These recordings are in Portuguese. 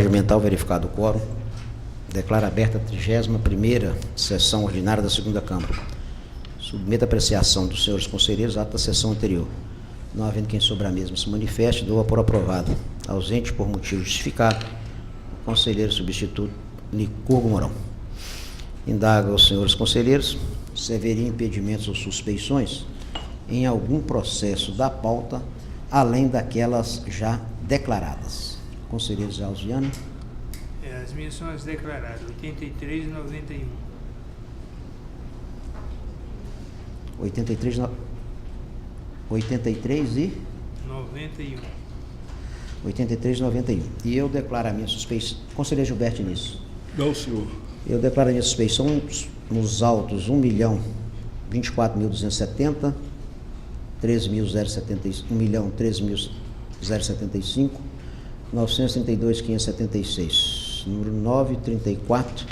Regimental, verificado o quórum. Declaro aberta a 31ª sessão ordinária da segunda Câmara. Submeto a apreciação dos senhores conselheiros ato da sessão anterior. Não havendo quem sobre a mesma se manifeste, dou-a por aprovada. Ausente por motivo justificado, o conselheiro substituto Licurgo Mourão. Indago aos senhores conselheiros se haveria impedimentos ou suspeições em algum processo da pauta, além daquelas já declaradas. Conselheiro Zé Alziano. As minhas são as declaradas, 83 e 91. 83 e 91. 83 e 91. E eu declaro a minha suspeição. Conselheiro Gilberto Início. Não, senhor. Eu declaro a minha suspeição nos autos 1.024.270, 1.013.075, 932.576, número 934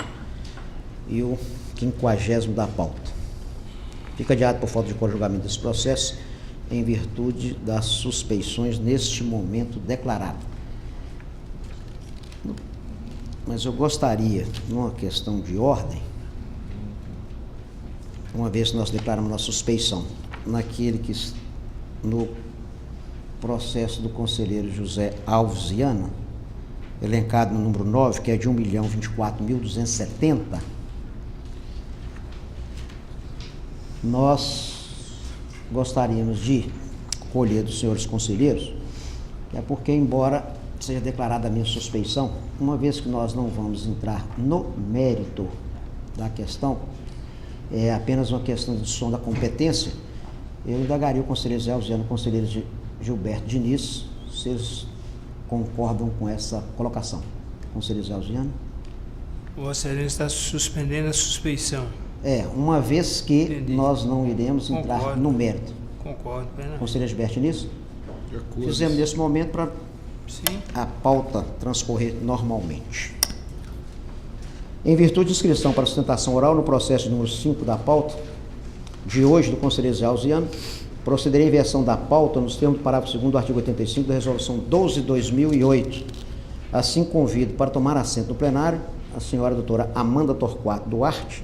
e o 50º da pauta. Fica adiado por falta de conjugamento desse processo, em virtude das suspeições neste momento declarado. Mas eu gostaria, numa questão de ordem, uma vez que nós declaramos nossa suspeição, naquele que, no processo do conselheiro José Alves Viana, elencado no número 9, que é de 1.024.270, nós gostaríamos de colher dos senhores conselheiros, é porque, embora seja declarada a minha suspeição, uma vez que nós não vamos entrar no mérito da questão, é apenas uma questão de som da competência, eu indagaria o conselheiro Zé Alziano e o conselheiro Gilberto Diniz, se eles concordam com essa colocação. Conselheiro Zé Alziano. Vossa Excelência está suspendendo a suspeição. Uma vez que Entendi. Nós não iremos entrar no mérito. Concordo plenamente. Conselheiro Gilberto Diniz? Fizemos nesse momento para a pauta transcorrer normalmente. Em virtude de inscrição para sustentação oral no processo número 5 da pauta de hoje do conselheiro Zé Alziano, procederei à inversão da pauta nos termos do parágrafo 2º do artigo 85 da resolução 12/2008. Assim convido para tomar assento no plenário a senhora doutora Amanda Torquato Duarte,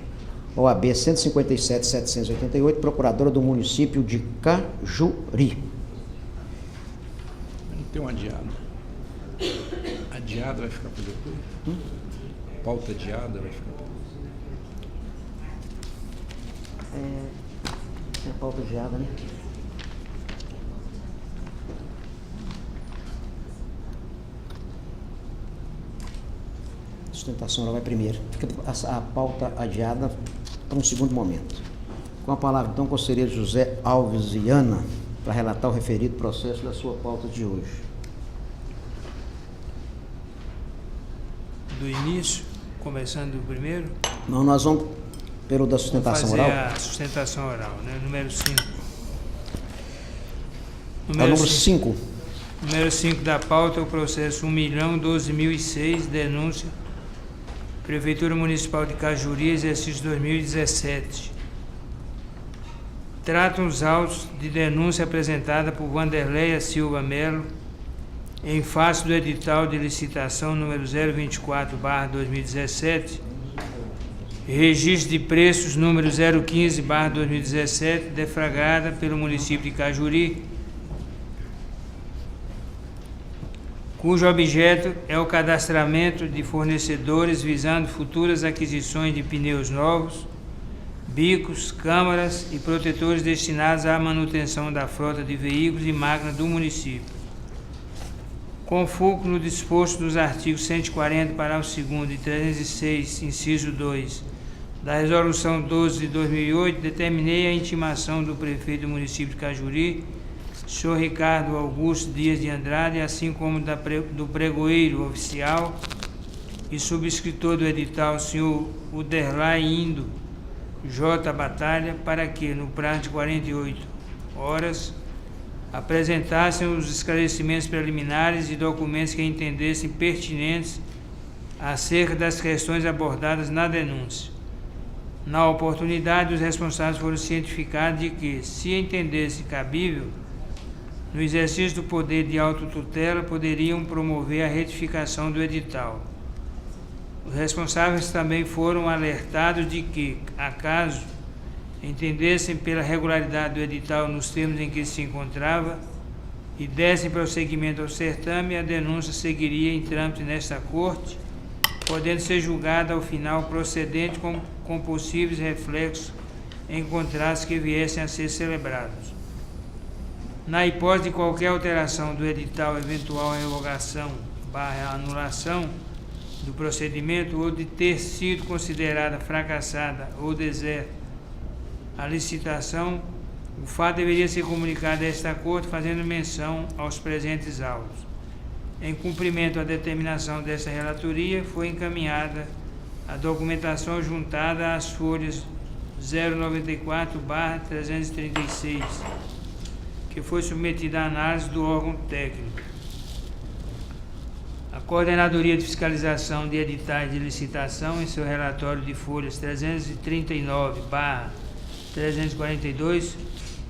OAB 157.788, procuradora do município de Cajuri. Não tem um adiado. Adiada vai ficar para depois? Pauta adiada vai ficar para depois? É pauta adiada, né? Sustentação oral vai primeiro. Fica a pauta adiada para um segundo momento. Com a palavra, então, o conselheiro José Alves Viana, para relatar o referido processo da sua pauta de hoje. Do início, começando do primeiro. Não, nós vamos pelo da sustentação fazer oral. a sustentação oral, né? Número 5. É o número 5. Número 5 da pauta é o processo 1.012.006, denúncia Prefeitura Municipal de Cajuri, exercício 2017. Tratam os autos de denúncia apresentada por Vanderleia Silva Melo em face do edital de licitação número 024/2017, registro de preços número 015/2017, deflagrada pelo município de Cajuri, cujo objeto é o cadastramento de fornecedores visando futuras aquisições de pneus novos, bicos, câmaras e protetores destinados à manutenção da frota de veículos e máquinas do município. Com fulcro no disposto dos artigos 140, parágrafo 2º e 306, inciso 2, da Resolução 12 de 2008, determinei a intimação do prefeito do município de Cajuri, senhor Ricardo Augusto Dias de Andrade, assim como do pregoeiro oficial e subscritor do edital, senhor Uderlai Indo J. Batalha, para que, no prazo de 48 horas, apresentassem os esclarecimentos preliminares e documentos que entendessem pertinentes acerca das questões abordadas na denúncia. Na oportunidade, os responsáveis foram cientificados de que, se entendesse cabível, no exercício do poder de autotutela, poderiam promover a retificação do edital. Os responsáveis também foram alertados de que, acaso entendessem pela regularidade do edital nos termos em que se encontrava e dessem prosseguimento ao certame, a denúncia seguiria em trâmite nesta Corte, podendo ser julgada ao final procedente com possíveis reflexos em contratos que viessem a ser celebrados. Na hipótese de qualquer alteração do edital, eventual revogação / anulação do procedimento ou de ter sido considerada fracassada ou deserta a licitação, o fato deveria ser comunicado a esta Corte fazendo menção aos presentes autos. Em cumprimento à determinação desta relatoria, foi encaminhada a documentação juntada às folhas 094/336, que foi submetida à análise do órgão técnico. A Coordenadoria de Fiscalização de Editais de Licitação, em seu relatório de folhas 339/342,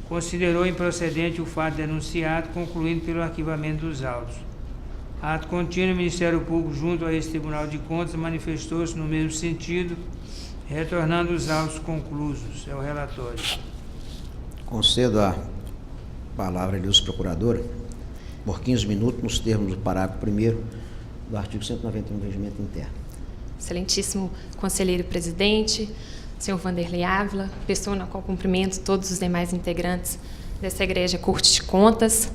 considerou improcedente o fato denunciado, concluindo pelo arquivamento dos autos. Ato contínuo, o Ministério Público, junto a esse Tribunal de Contas, manifestou-se no mesmo sentido, retornando os autos conclusos. É o relatório. Concedo a palavra à ilustre procuradora por 15 minutos, nos termos do parágrafo 1º do artigo 191 do Regimento Interno. Excelentíssimo conselheiro presidente, senhor Vanderlei Ávila, pessoa na qual cumprimento todos os demais integrantes dessa egrégia Corte de Contas.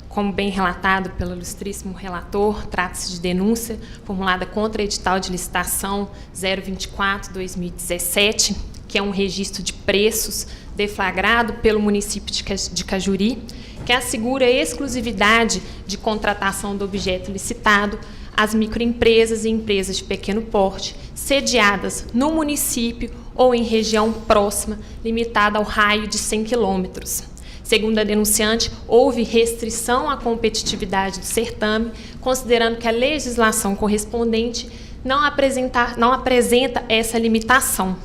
Como bem relatado pelo ilustríssimo relator, trata-se de denúncia formulada contra o edital de licitação 024/2017, que é um registro de preços deflagrado pelo município de Cajuri, que assegura a exclusividade de contratação do objeto licitado às microempresas e empresas de pequeno porte, sediadas no município ou em região próxima, limitada ao raio de 100 quilômetros. Segundo a denunciante, houve restrição à competitividade do certame, considerando que a legislação correspondente não apresenta essa limitação.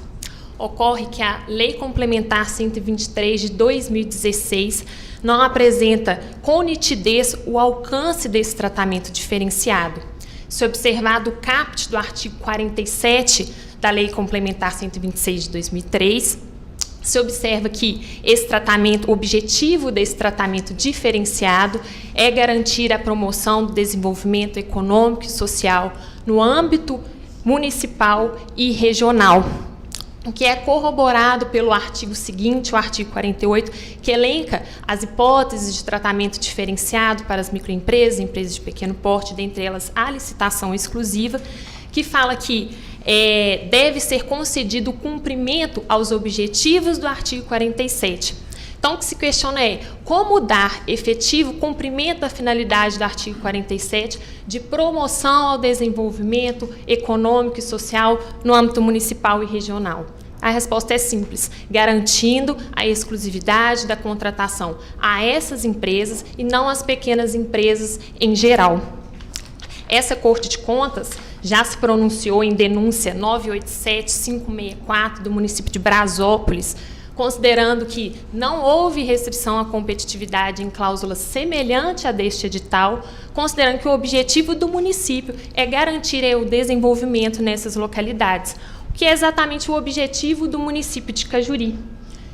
Ocorre que a Lei Complementar 123 de 2016 não apresenta com nitidez o alcance desse tratamento diferenciado. Se observado o caput do artigo 47 da Lei Complementar 126 de 2003, se observa que o objetivo desse tratamento diferenciado é garantir a promoção do desenvolvimento econômico e social no âmbito municipal e regional, o que é corroborado pelo artigo seguinte, o artigo 48, que elenca as hipóteses de tratamento diferenciado para as microempresas, empresas de pequeno porte, dentre elas a licitação exclusiva, que fala que deve ser concedido o cumprimento aos objetivos do artigo 47. Então, o que se questiona é como dar efetivo cumprimento da finalidade do artigo 47 de promoção ao desenvolvimento econômico e social no âmbito municipal e regional. A resposta é simples, garantindo a exclusividade da contratação a essas empresas e não às pequenas empresas em geral. Essa Corte de Contas já se pronunciou em denúncia 987-564 do município de Brasópolis, considerando que não houve restrição à competitividade em cláusula semelhante à deste edital, considerando que o objetivo do município é garantir o desenvolvimento nessas localidades, o que é exatamente o objetivo do município de Cajuri.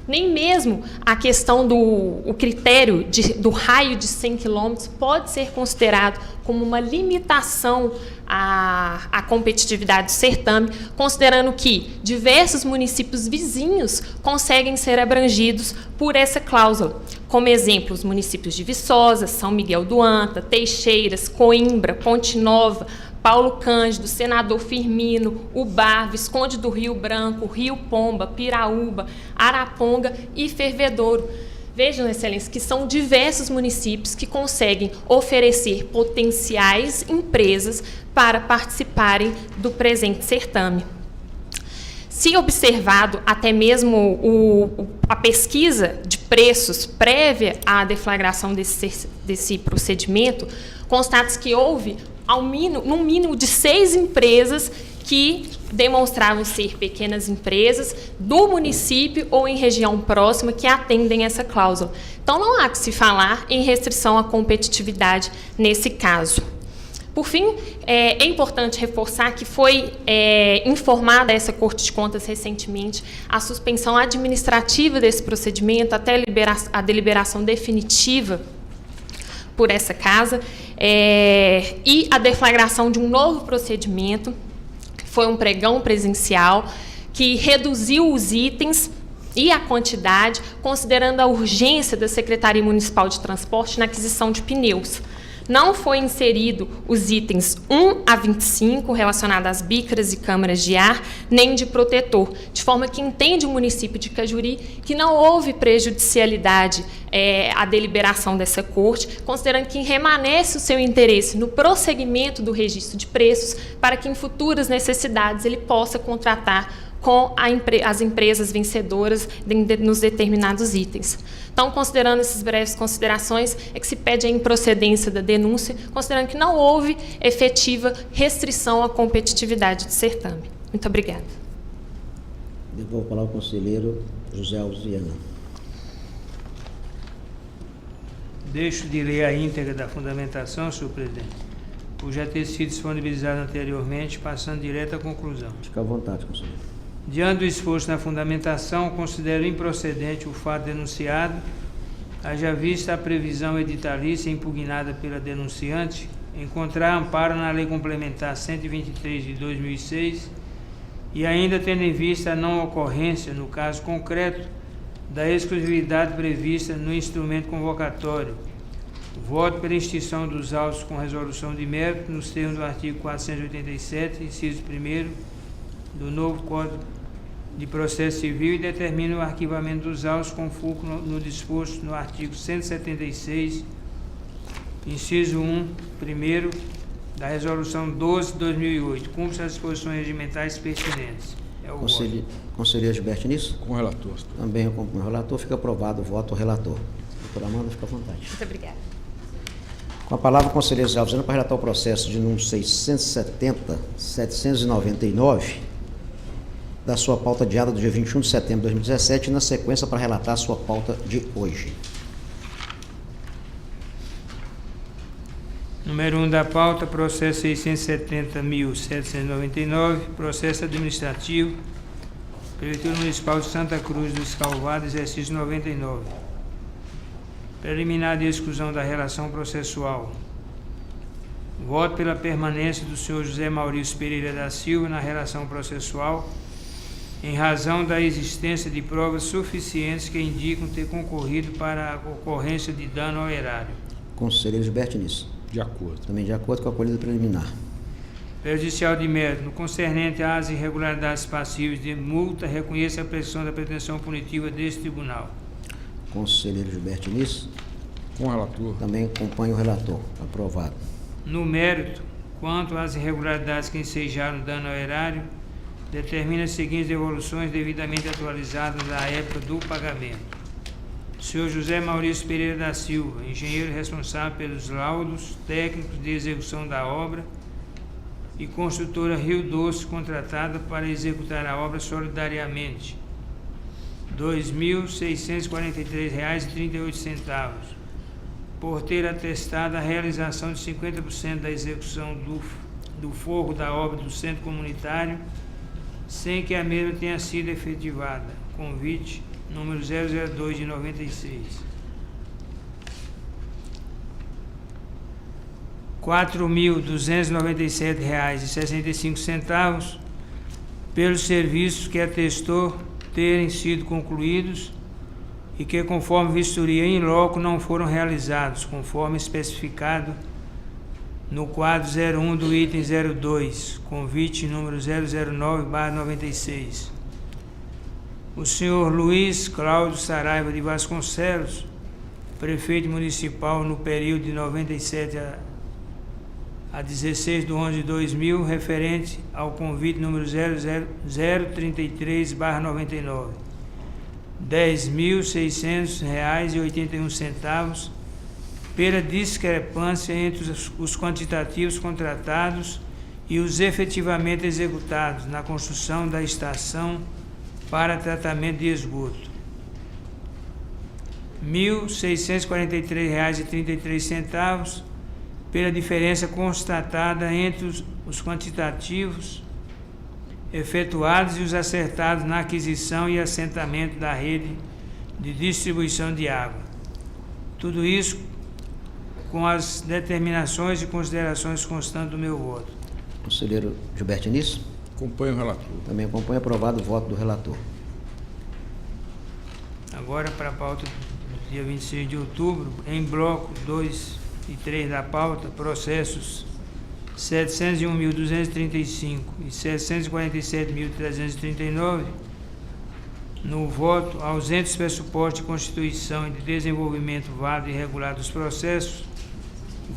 Nem mesmo a questão do critério do raio de 100 quilômetros pode ser considerado como uma limitação à competitividade do certame, considerando que diversos municípios vizinhos conseguem ser abrangidos por essa cláusula. Como exemplo, os municípios de Viçosa, São Miguel do Anta, Teixeiras, Coimbra, Ponte Nova, Paulo Cândido, Senador Firmino, Ubar, Visconde do Rio Branco, Rio Pomba, Piraúba, Araponga e Fervedouro. Vejam, Excelência, que são diversos municípios que conseguem oferecer potenciais empresas para participarem do presente certame. Se observado até mesmo a pesquisa de preços prévia à deflagração desse procedimento, constata-se que houve num mínimo de 6 empresas que demonstravam ser pequenas empresas do município ou em região próxima que atendem essa cláusula. Então, não há que se falar em restrição à competitividade nesse caso. Por fim, é importante reforçar que foi informada essa Corte de Contas recentemente a suspensão administrativa desse procedimento até a deliberação definitiva por essa casa e a deflagração de um novo procedimento, que foi um pregão presencial, que reduziu os itens e a quantidade, considerando a urgência da Secretaria Municipal de Transporte na aquisição de pneus. Não foi inserido os itens 1 a 25 relacionados às bícaras e câmaras de ar, nem de protetor, de forma que entende o município de Cajuri que não houve prejudicialidade à deliberação dessa corte, considerando que remanesce o seu interesse no prosseguimento do registro de preços para que em futuras necessidades ele possa contratar com as empresas vencedoras nos determinados itens. Então, considerando essas breves considerações, é que se pede a improcedência da denúncia, considerando que não houve efetiva restrição à competitividade do certame. Muito obrigada. Devolvo a palavra ao conselheiro José Alves Viana. Deixo de ler a íntegra da fundamentação, senhor presidente, por já ter sido disponibilizado anteriormente, passando direto à conclusão. Fique à vontade, conselheiro. Diante do exposto na fundamentação, considero improcedente o fato denunciado, haja vista a previsão editalícia impugnada pela denunciante, encontrar amparo na Lei Complementar 123 de 2006 e ainda tendo em vista a não ocorrência, no caso concreto, da exclusividade prevista no instrumento convocatório. Voto pela extinção dos autos com resolução de mérito nos termos do artigo 487, inciso 1º, do novo Código de Processo Civil e determina o arquivamento dos autos com fulcro no disposto no artigo 176, inciso 1, primeiro, da Resolução 12 de 2008. Cumpre-se as disposições regimentais pertinentes. É o voto. Conselheiro Gilberto Nisso? Com o relator. Também com o relator. Fica aprovado o voto do relator. Doutora Amanda, fica à vontade. Muito obrigada. Com a palavra, o conselheiro José Alves Viana para relatar o processo de número 670-799, da sua pauta diária do dia 21 de setembro de 2017, e na sequência para relatar a sua pauta de hoje. Número 1 da pauta, processo 670.799, processo administrativo, Prefeitura Municipal de Santa Cruz dos Calvados, exercício 99. Preliminar de exclusão da relação processual. Voto pela permanência do senhor José Maurício Pereira da Silva na relação processual, em razão da existência de provas suficientes que indicam ter concorrido para a ocorrência de dano ao erário. Conselheiro Gilberto Nisso. De acordo. Também de acordo com a acolhida preliminar. Prejudicial de mérito. No concernente às irregularidades passíveis de multa, reconheça a pressão da pretensão punitiva deste tribunal. Conselheiro Gilberto Nisso. Com o relator. Também acompanha o relator. Aprovado. No mérito, quanto às irregularidades que ensejaram dano ao erário, determina as seguintes devoluções devidamente atualizadas à época do pagamento. Senhor José Maurício Pereira da Silva, engenheiro responsável pelos laudos técnicos de execução da obra, e construtora Rio Doce, contratada para executar a obra solidariamente, R$ 2.643,38, por ter atestado a realização de 50% da execução do forro da obra do centro comunitário, sem que a mesma tenha sido efetivada. Convite número 002 de 96. R$ 4.297,65 pelos serviços que atestou terem sido concluídos e que, conforme vistoria em loco, não foram realizados, conforme especificado no quadro 01 do item 02, convite número 009/96. O senhor Luiz Cláudio Saraiva de Vasconcelos, prefeito municipal no período de 97 a 16 de 11 de 2000, referente ao convite número 033/99, R$ 10.600,81, pela discrepância entre os quantitativos contratados e os efetivamente executados na construção da estação para tratamento de esgoto. R$ 1.643,33 pela diferença constatada entre os quantitativos efetuados e os acertados na aquisição e assentamento da rede de distribuição de água. Tudo isso com as determinações e considerações constantes do meu voto. Conselheiro Gilberto Início? Acompanho o relator. Também acompanho. Aprovado o voto do relator. Agora para a pauta do dia 26 de outubro, em bloco 2 e 3 da pauta, processos 701.235 e 747.339, no voto, ausente os pressupostos de constituição e de desenvolvimento válido e regular dos processos,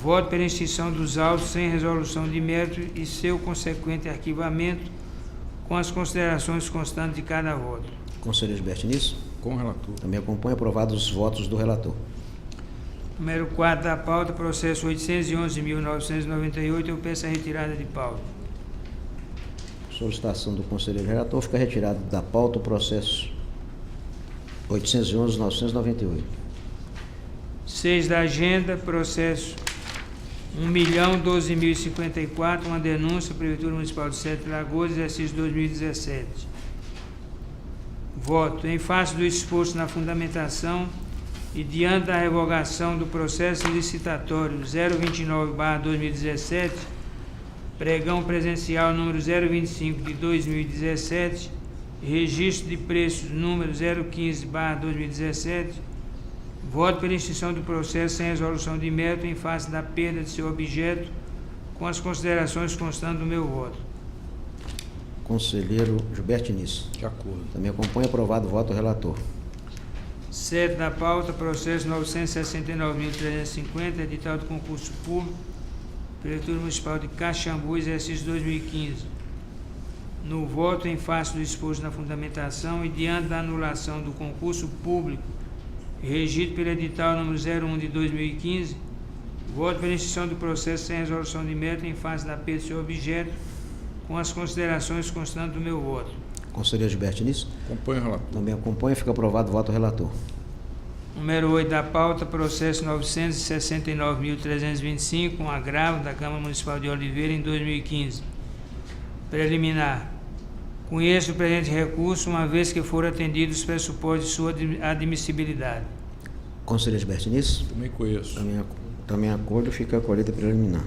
voto pela extinção dos autos sem resolução de mérito e seu consequente arquivamento, com as considerações constantes de cada voto. Conselheiro Gilberto Início? Com o relator. Também acompanho. Aprovados os votos do relator. Número 4 da pauta, processo 811.998, eu peço a retirada de pauta. Solicitação do conselheiro relator, fica retirado da pauta o processo 811.998. 6 da agenda, processo 1.012.054, uma denúncia, Prefeitura Municipal de Sete Lagoas, exercício 2017. Voto. Em face do exposto na fundamentação e diante da revogação do processo licitatório 029/2017, pregão presencial número 025 de 2017, registro de preços número 015/2017, voto pela extinção do processo sem resolução de mérito em face da perda de seu objeto, com as considerações constantes do meu voto. Conselheiro Gilberto Início? De acordo. Também acompanho. Aprovado o voto do relator. 7 da pauta, processo 969.350, edital de concurso público, Prefeitura Municipal de Caxambu, exercício 2015. No voto, em face do exposto na fundamentação e diante da anulação do concurso público regido pelo edital número 01 de 2015, voto pela extinção do processo sem resolução de mérito em face da perda de seu objeto, com as considerações constantes do meu voto. Conselheiro Gilberto Início? Acompanho o relator. Também acompanho. Fica aprovado o voto do relator. Número 8 da pauta, processo 969.325, um agravo da Câmara Municipal de Oliveira em 2015. Preliminar. Conheço o presente recurso, uma vez que foram atendidos os pressupostos de sua admissibilidade. Conselheiro Gilberto Início? Também conheço. Também acordo. Fica a colheita preliminar.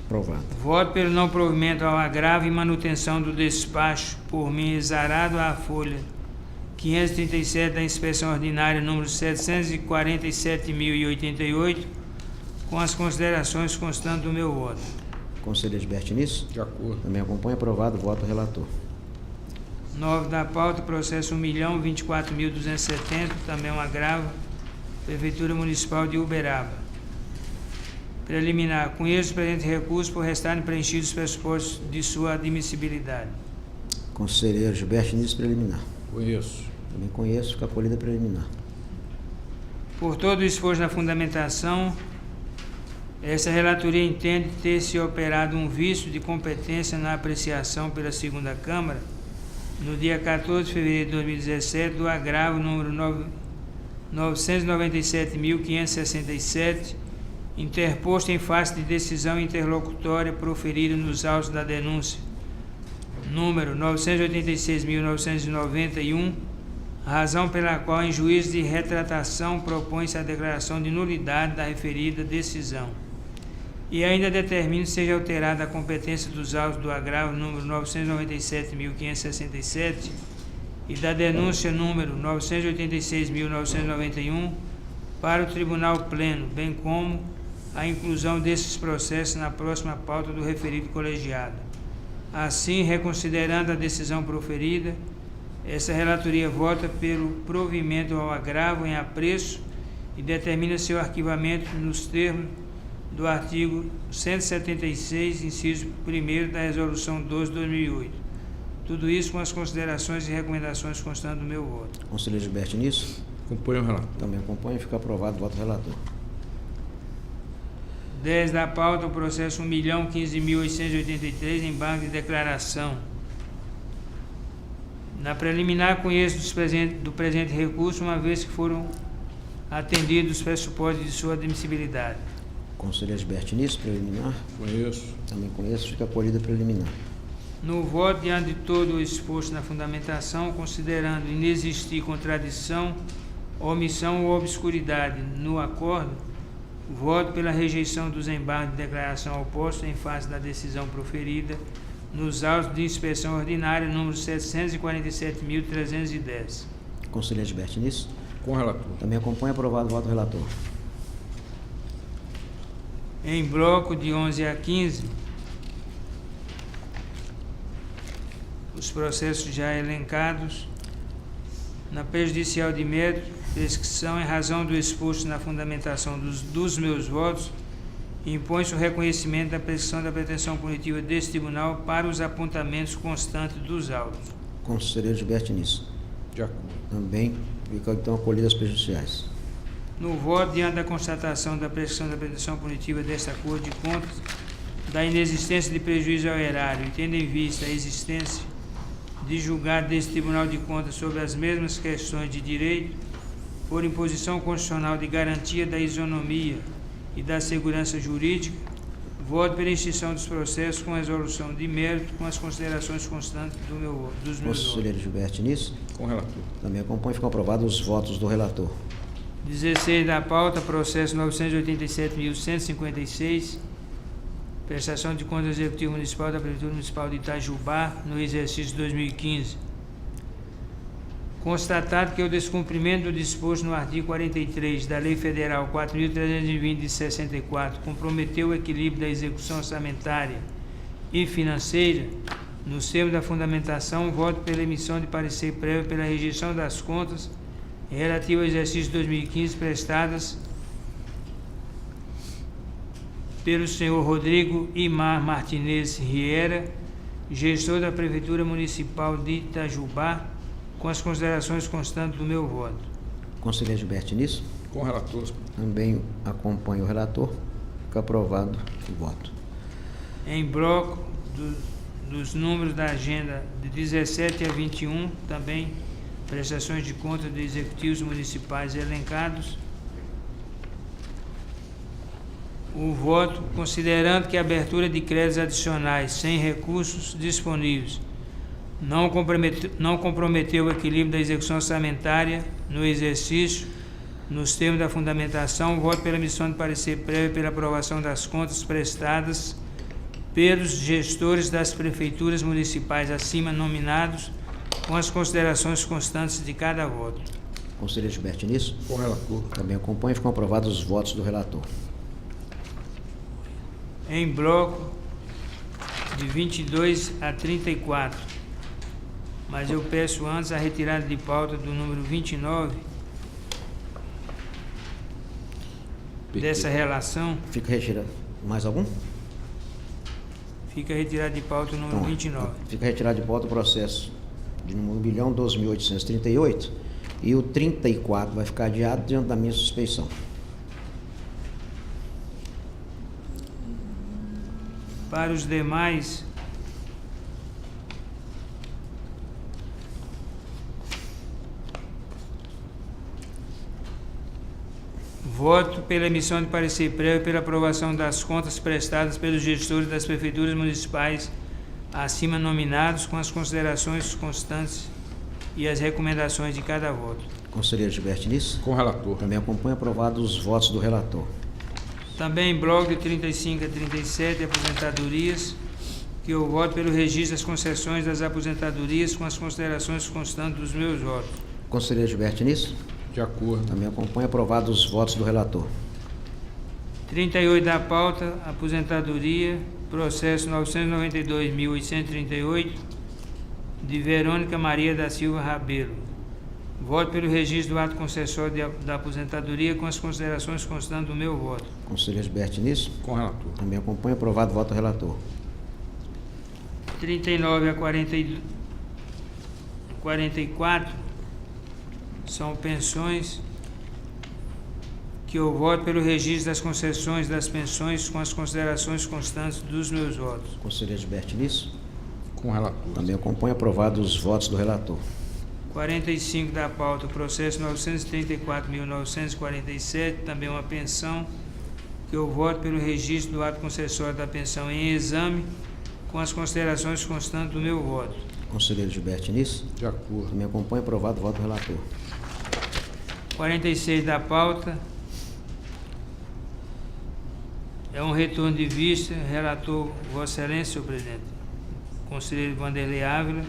Aprovado. Voto pelo não provimento ao agravo e manutenção do despacho por mim exarado à folha 537 da inspeção ordinária número 747.088, com as considerações constantes do meu voto. Conselheiro Gilberto Início? De acordo. Também acompanho. Aprovado o voto do relator. 9 da pauta, processo 1.024.270, também um agravo, Prefeitura Municipal de Uberaba. Preliminar. Conheço o presente recurso por restarem preenchidos os pressupostos de sua admissibilidade. Conselheiro Gilberto Início, preliminar. Conheço. Também conheço. Fica a colheita preliminar. Por todo o esforço na fundamentação, essa relatoria entende ter se operado um vício de competência na apreciação pela segunda Câmara, no dia 14 de fevereiro de 2017, do agravo número 997.567, interposto em face de decisão interlocutória proferida nos autos da denúncia número 986.991, razão pela qual, em juízo de retratação, propõe-se a declaração de nulidade da referida decisão. E ainda determina que seja alterada a competência dos autos do agravo número 997.567 e da denúncia número 986.991 para o Tribunal Pleno, bem como a inclusão desses processos na próxima pauta do referido colegiado. Assim, reconsiderando a decisão proferida, essa relatoria vota pelo provimento ao agravo em apreço e determina seu arquivamento nos termos do artigo 176, inciso 1º da Resolução 12 de 2008. Tudo isso com as considerações e recomendações constantes do meu voto. Conselheiro Gilberto Início? Acompanho o relator. Também acompanho. Fica aprovado o voto do relator. 10 da pauta, o processo 1.015.883, embargo de declaração. Na preliminar, conheço do presente recurso, uma vez que foram atendidos os pressupostos de sua admissibilidade. Conselheiro Gilberto Nisso, preliminar. Conheço. Também conheço, fica acolhida preliminar. No voto, diante de todo o exposto na fundamentação, considerando inexistir contradição, omissão ou obscuridade no acordo, voto pela rejeição dos embargos de declaração ao posto em face da decisão proferida nos autos de inspeção ordinária número 747.310. Conselheiro Gilberto Nisso. Com o relator. Também acompanha, aprovado o voto do relator. Em bloco de 11 a 15, os processos já elencados. Na prejudicial de mérito, prescrição em razão do exposto na fundamentação dos meus votos, impõe-se o reconhecimento da prescrição da pretensão punitiva deste tribunal para os apontamentos constantes dos autos. Conselheiro Gilberto Nisso. De acordo. Também ficam então acolhidas as prejudiciais. No voto, diante da constatação da prescrição da pretensão punitiva desta Corte de Contas, da inexistência de prejuízo ao erário e tendo em vista a existência de julgado deste Tribunal de Contas sobre as mesmas questões de direito, por imposição constitucional de garantia da isonomia e da segurança jurídica, voto pela extinção dos processos com resolução de mérito com as considerações constantes dos meus votos. Conselheiro Gilberto Nisso. Com o relator. Também acompanha e ficam aprovados os votos do relator. 16 da pauta, processo 987.156, prestação de contas do Executivo Municipal da Prefeitura Municipal de Itajubá, no exercício 2015. Constatado que o descumprimento do disposto no artigo 43 da Lei Federal 4.320 de 64 comprometeu o equilíbrio da execução orçamentária e financeira, no termo da fundamentação, voto pela emissão de parecer prévio pela rejeição das contas relativo ao exercício 2015 prestadas pelo senhor Rodrigo Imar Martinez Riera, gestor da Prefeitura Municipal de Itajubá, com as considerações constantes do meu voto. Conselheiro Gilberto Nisso. Com o relator. Também acompanha o relator. Fica aprovado o voto. Em bloco dos números da agenda de 17 a 21, também prestações de contas de executivos municipais elencados. O voto, considerando que a abertura de créditos adicionais sem recursos disponíveis não comprometeu o equilíbrio da execução orçamentária no exercício, nos termos da fundamentação, voto pela emissão de parecer prévio pela aprovação das contas prestadas pelos gestores das prefeituras municipais acima nominados, com as considerações constantes de cada voto. Conselheiro Gilberto Nisso. Com o relator. Também acompanha e ficam aprovados os votos do relator. Em bloco de 22 a 34, mas eu peço antes a retirada de pauta do número 29 dessa relação. Fica retirado. Mais algum? Fica retirado de pauta o número 29. Fica retirado de pauta o processo de número 1.012.838 e o 34 vai ficar adiado diante da minha suspeição. Para os demais, voto pela emissão de parecer prévio pela aprovação das contas prestadas pelos gestores das prefeituras municipais acima nominados, com as considerações constantes e as recomendações de cada voto. Conselheiro Gilberto Nisso. Com o relator. Também acompanha aprovados os votos do relator. Também em bloco de 35 a 37, aposentadorias, que eu voto pelo registro das concessões das aposentadorias com as considerações constantes dos meus votos. Conselheiro Gilberto Nisso. De acordo. Também acompanha aprovados os votos do relator. 38 da pauta, aposentadoria, processo 992.838, de Verônica Maria da Silva Rabelo. Voto pelo registro do ato concessório da aposentadoria com as considerações constantes do meu voto. Conselheiro Gilberto Nisso. Com o relator. Também acompanha aprovado o voto do relator. 39 a 44 são pensões que eu voto pelo registro das concessões das pensões com as considerações constantes dos meus votos. Conselheiro Gilberto Diniz. Com o relator. Também acompanho. Aprovado os votos do relator. 45 da pauta, processo 934.947, também uma pensão, que eu voto pelo registro do ato concessório da pensão em exame, com as considerações constantes do meu voto. Conselheiro Gilberto Diniz. De acordo. Também acompanho. Aprovado o voto do relator. 46 da pauta, é um retorno de vista, relator Vossa Excelência, senhor presidente, conselheiro Vanderlei Ávila.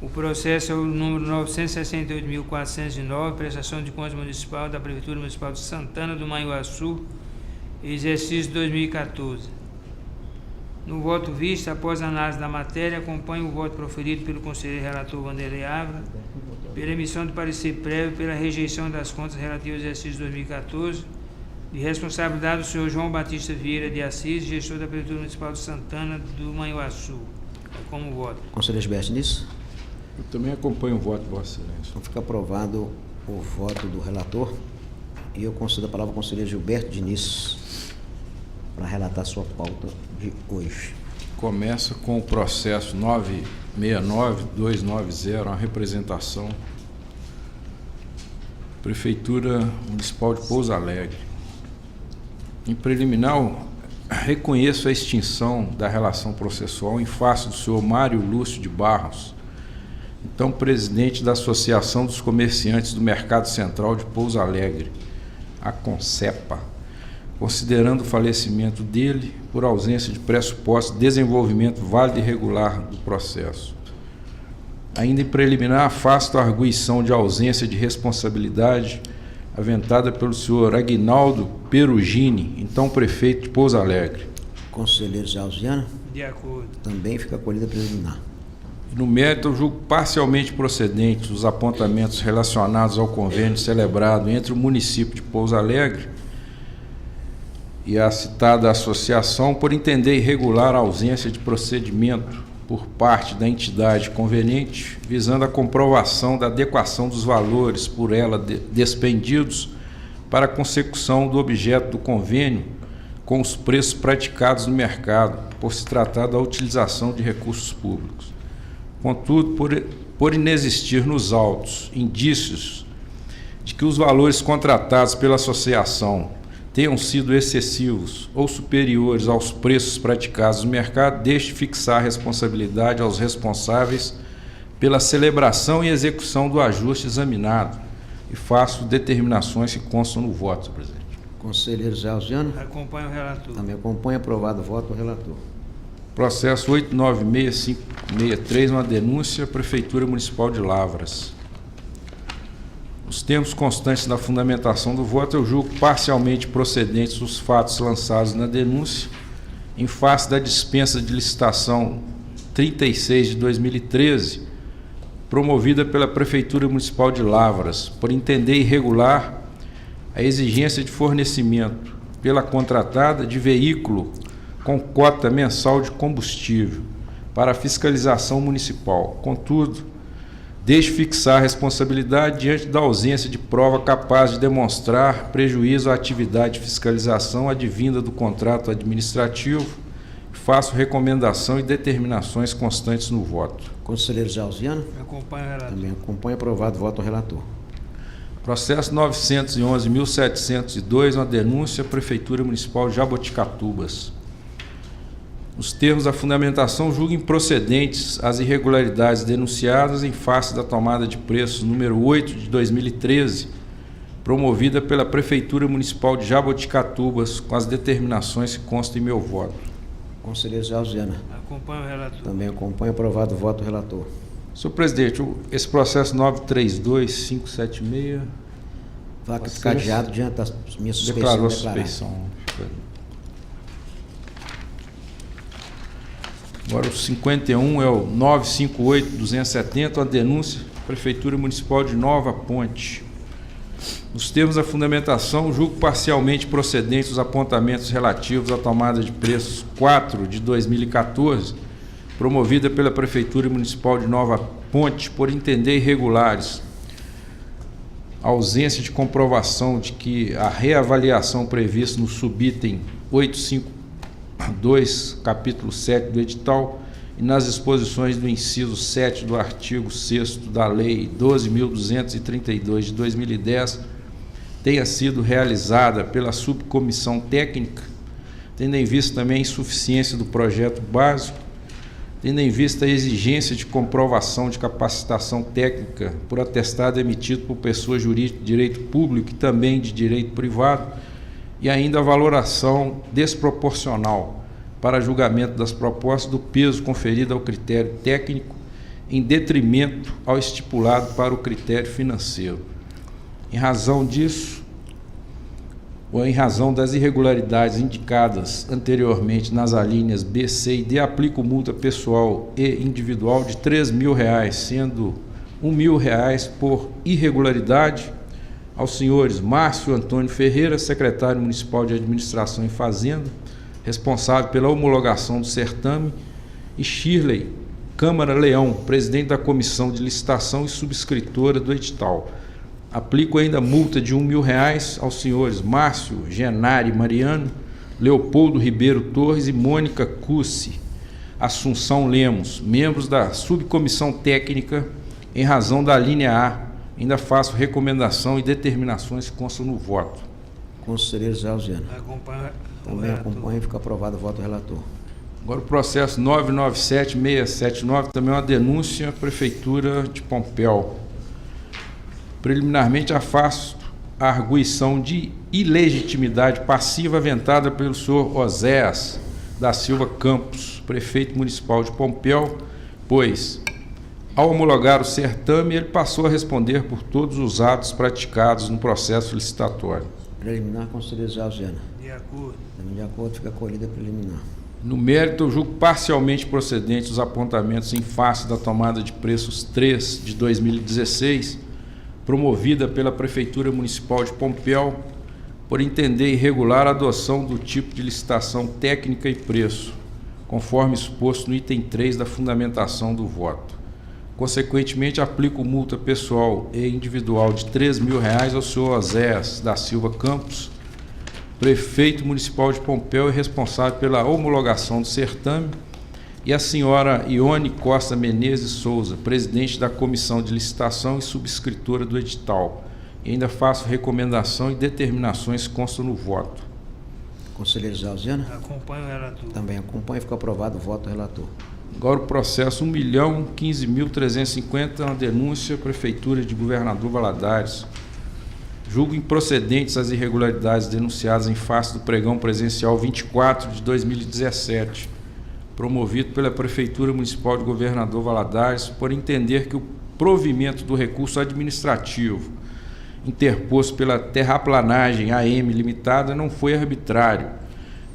O processo é o número 968.409, prestação de contas municipal da Prefeitura Municipal de Santana do Manhuaçu, exercício 2014. No voto visto, após a análise da matéria, acompanho o voto proferido pelo conselheiro relator Vanderlei Ávila, pela emissão de parecer prévio pela rejeição das contas relativas ao exercício 2014, de responsabilidade do senhor João Batista Vieira de Assis, gestor da Prefeitura Municipal de Santana do Manhuaçu. Como voto? Conselheiro Gilberto Diniz. Eu também acompanho o voto, Vossa Excelência. Então fica aprovado o voto do relator e eu concedo a palavra ao conselheiro Gilberto Diniz para relatar sua pauta de hoje. Começa com o processo 969-290, uma representação. Prefeitura Municipal de Pouso Alegre. Em preliminar, reconheço a extinção da relação processual em face do senhor Mário Lúcio de Barros, então presidente da Associação dos Comerciantes do Mercado Central de Pouso Alegre, a CONCEPA, considerando o falecimento dele por ausência de pressuposto de desenvolvimento válido e regular do processo. Ainda em preliminar, afasto a arguição de ausência de responsabilidade aventada pelo senhor Aguinaldo Perugini, então prefeito de Pouso Alegre. Conselheiro Jausiano. De acordo. Também fica acolhida preliminar. No mérito, eu julgo parcialmente procedentes os apontamentos relacionados ao convênio celebrado entre o município de Pouso Alegre e a citada associação, por entender irregular a ausência de procedimento por parte da entidade conveniente, visando a comprovação da adequação dos valores por ela despendidos para a consecução do objeto do convênio com os preços praticados no mercado, por se tratar da utilização de recursos públicos. Contudo, por inexistir nos autos indícios de que os valores contratados pela associação tenham sido excessivos ou superiores aos preços praticados no mercado, deixe fixar a responsabilidade aos responsáveis pela celebração e execução do ajuste examinado e faço determinações que constam no voto, senhor presidente. Conselheiro Jausiano. Acompanho o relator. Também acompanha. Aprovado o voto do relator. Processo 896563, uma denúncia, Prefeitura Municipal de Lavras. Os termos constantes da fundamentação do voto, eu julgo parcialmente procedentes os fatos lançados na denúncia, em face da dispensa de licitação 36 de 2013, promovida pela Prefeitura Municipal de Lavras, por entender irregular a exigência de fornecimento pela contratada de veículo com cota mensal de combustível para a fiscalização municipal. Contudo, deixe fixar a responsabilidade diante da ausência de prova capaz de demonstrar prejuízo à atividade de fiscalização advinda do contrato administrativo. Faço recomendação e determinações constantes no voto. Conselheiro Jausiano. Acompanho o relator. Também acompanha. Aprovado o voto do relator. Processo 911.702, uma denúncia, Prefeitura Municipal de Jaboticatubas. Os termos da fundamentação julgam improcedentes as irregularidades denunciadas em face da tomada de preços número 8 de 2013, promovida pela Prefeitura Municipal de Jaboticatubas, com as determinações que constam em meu voto. Conselheiro Jausiano. Acompanho o relator. Também acompanha. Aprovado o voto do relator. Senhor presidente, esse processo 932576... Vai ficar adiado diante da minha suspeição. Declarou a suspeição. Agora o 51 é o 958-270, uma denúncia, Prefeitura Municipal de Nova Ponte. Nos termos da fundamentação, julgo parcialmente procedentes os apontamentos relativos à tomada de preços 4 de 2014, promovida pela Prefeitura Municipal de Nova Ponte, por entender irregulares a ausência de comprovação de que a reavaliação prevista no subitem 852, capítulo 7 do edital, e nas disposições do inciso 7 do artigo 6º da Lei 12.232 de 2010 tenha sido realizada pela subcomissão técnica, tendo em vista também a insuficiência do projeto básico, tendo em vista a exigência de comprovação de capacitação técnica por atestado emitido por pessoa jurídica de direito público e também de direito privado, e ainda a valoração desproporcional para julgamento das propostas do peso conferido ao critério técnico em detrimento ao estipulado para o critério financeiro. Em razão disso, ou em razão das irregularidades indicadas anteriormente nas alíneas B, C e D, aplico multa pessoal e individual de R$ 3.000, sendo R$ 1.000 por irregularidade aos senhores Márcio Antônio Ferreira, secretário municipal de Administração e Fazenda, responsável pela homologação do certame, e Shirley Câmara Leão, presidente da comissão de licitação e subscritora do edital. Aplico ainda multa de R$ 1.000 aos senhores Márcio Genari Mariano, Leopoldo Ribeiro Torres e Mônica Cussi Assunção Lemos, membros da subcomissão técnica, em razão da linha A. Ainda faço recomendação e determinações que constam no voto. Conselheiro Zé Alziano. Também acompanha e fica aprovado o voto do relator. Agora o processo 997679, também uma denúncia, Prefeitura de Pompéu. Preliminarmente afasto a arguição de ilegitimidade passiva aventada pelo senhor Oséias da Silva Campos, prefeito municipal de Pompéu, pois, ao homologar o certame, ele passou a responder por todos os atos praticados no processo licitatório. Preliminar, conselheiro Zé Alziano. De acordo. Também de acordo, fica acolhida a preliminar. No mérito, eu julgo parcialmente procedentes os apontamentos em face da tomada de preços 3 de 2016, promovida pela Prefeitura Municipal de Pompéu, por entender irregular a adoção do tipo de licitação técnica e preço, conforme exposto no item 3 da fundamentação do voto. Consequentemente, aplico multa pessoal e individual de R$ 3.000 ao senhor Oséias da Silva Campos, prefeito municipal de Pompéu e responsável pela homologação do certame, e a senhora Ione Costa Menezes Souza, presidente da comissão de licitação e subscritora do edital. E ainda faço recomendação e determinações que constam no voto. Conselheiro Zé Alziano. Acompanho o relator. Também acompanha e fica aprovado o voto do relator. Agora o processo 1.015.350, uma denúncia, Prefeitura de Governador Valadares. Julgo improcedentes as irregularidades denunciadas em face do pregão presencial 24 de 2017, promovido pela Prefeitura Municipal de Governador Valadares, por entender que o provimento do recurso administrativo interposto pela Terraplanagem AM Limitada não foi arbitrário